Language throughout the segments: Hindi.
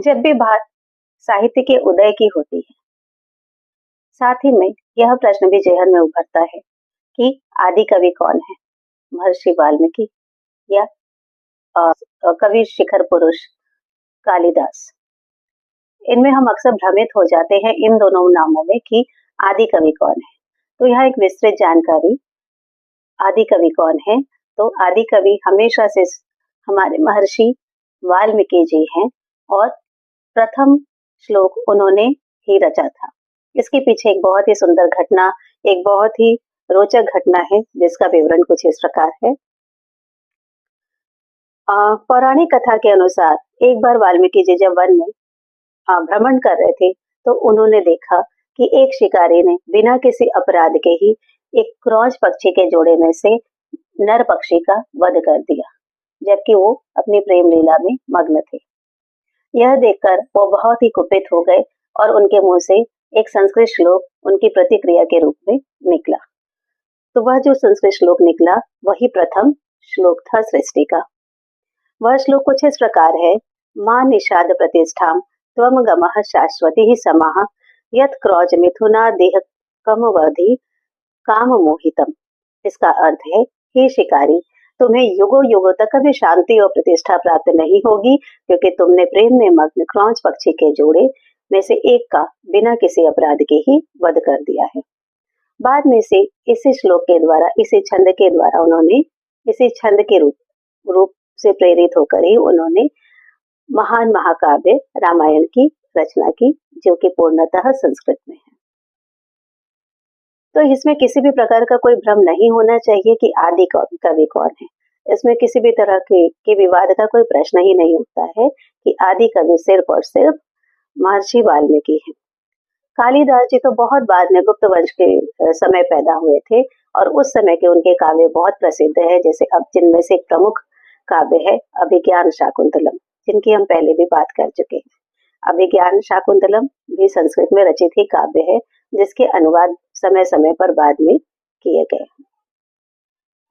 जब भी बात साहित्य के उदय की होती है, साथ ही में यह प्रश्न भी जेहन में उभरता है कि आदि कवि कौन है? महर्षि वाल्मीकि या कवि शिखर पुरुष कालिदास। इनमें हम अक्सर भ्रमित हो जाते हैं इन दोनों नामों में कि आदि कवि कौन है। तो यहाँ एक विस्तृत जानकारी, आदि कवि कौन है? तो आदि कवि हमेशा से हमारे महर्षि वाल्मीकि जी हैं और प्रथम श्लोक उन्होंने ही रचा था। इसके पीछे एक बहुत ही सुंदर घटना, एक बहुत ही रोचक घटना है जिसका विवरण कुछ इस प्रकार है। पौराणिक कथा के अनुसार एक बार वाल्मीकि जी जब वन में भ्रमण कर रहे थे तो उन्होंने देखा कि एक शिकारी ने बिना किसी अपराध के ही एक क्रॉच पक्षी के जोड़े में से नर पक्षी का वध कर दिया, जबकि वो अपनी प्रेम लीला में मग्न थे। यह देखकर वो बहुत ही कुपित हो गए और उनके मुंह से एक संस्कृत श्लोक उनकी प्रतिक्रिया के रूप में निकला। तो वह जो संस्कृत श्लोक निकला वही प्रथम श्लोक था सृष्टि का। वह श्लोक कुछ इस प्रकार है। मां निषाद प्रतिष्ठाम त्वम गमः शाश्वती ही समाह यत क्रौच मिथुना देह कमवधि काम मोहितम। इसका अर्थ है, हे शिकारी, तुम्हें युगों युगों तक कभी शांति और प्रतिष्ठा प्राप्त नहीं होगी, क्योंकि तुमने प्रेम में मग्न क्रौच पक्षी के जोड़े में से एक का बिना किसी अपराध के ही वध कर दिया है। बाद में से इसी श्लोक के द्वारा, इसी छंद के द्वारा उन्होंने, इसी छंद के रूप से प्रेरित होकर ही उन्होंने महान महाकाव्य रामायण की रचना की, जो कि पूर्णतः संस्कृत में है। तो इसमें किसी भी प्रकार का कोई भ्रम नहीं होना चाहिए कि आदि कवि कौन है। इसमें किसी भी तरह के विवाद का कोई प्रश्न ही नहीं उठता है कि आदि कवि सिर्फ और सिर्फ महर्षि वाल्मीकि हैं। कालिदास जी तो बहुत बाद में गुप्त वंश के समय पैदा हुए थे और उस समय के उनके काव्य बहुत प्रसिद्ध है। जैसे अब जिनमें से एक प्रमुख काव्य है अभिज्ञान शाकुंतलम, जिनकी हम पहले भी बात कर चुके हैं। अभिज्ञान शाकुंतलम भी संस्कृत में रचित ही काव्य है, जिसके अनुवाद समय समय पर बाद में किए गए।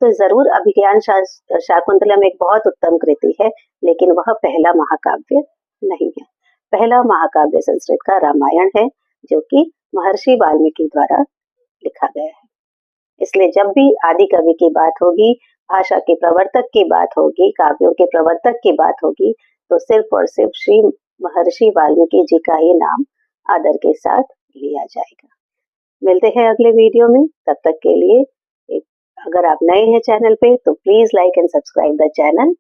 तो जरूर अभिज्ञान शाकुंतलम एक बहुत उत्तम कृति है, लेकिन वह पहला महाकाव्य नहीं है। पहला महाकाव्य संस्कृत का रामायण है, जो कि महर्षि वाल्मीकि द्वारा लिखा गया है। इसलिए जब भी आदि कवि की बात होगी, भाषा के प्रवर्तक की बात होगी, काव्यों के प्रवर्तक की बात होगी, तो सिर्फ और सिर्फ श्री महर्षि वाल्मीकि जी का ही नाम आदर के साथ लिया जाएगा। मिलते हैं अगले वीडियो में। तब तक के लिए अगर आप नए हैं चैनल पे तो please like and subscribe the channel.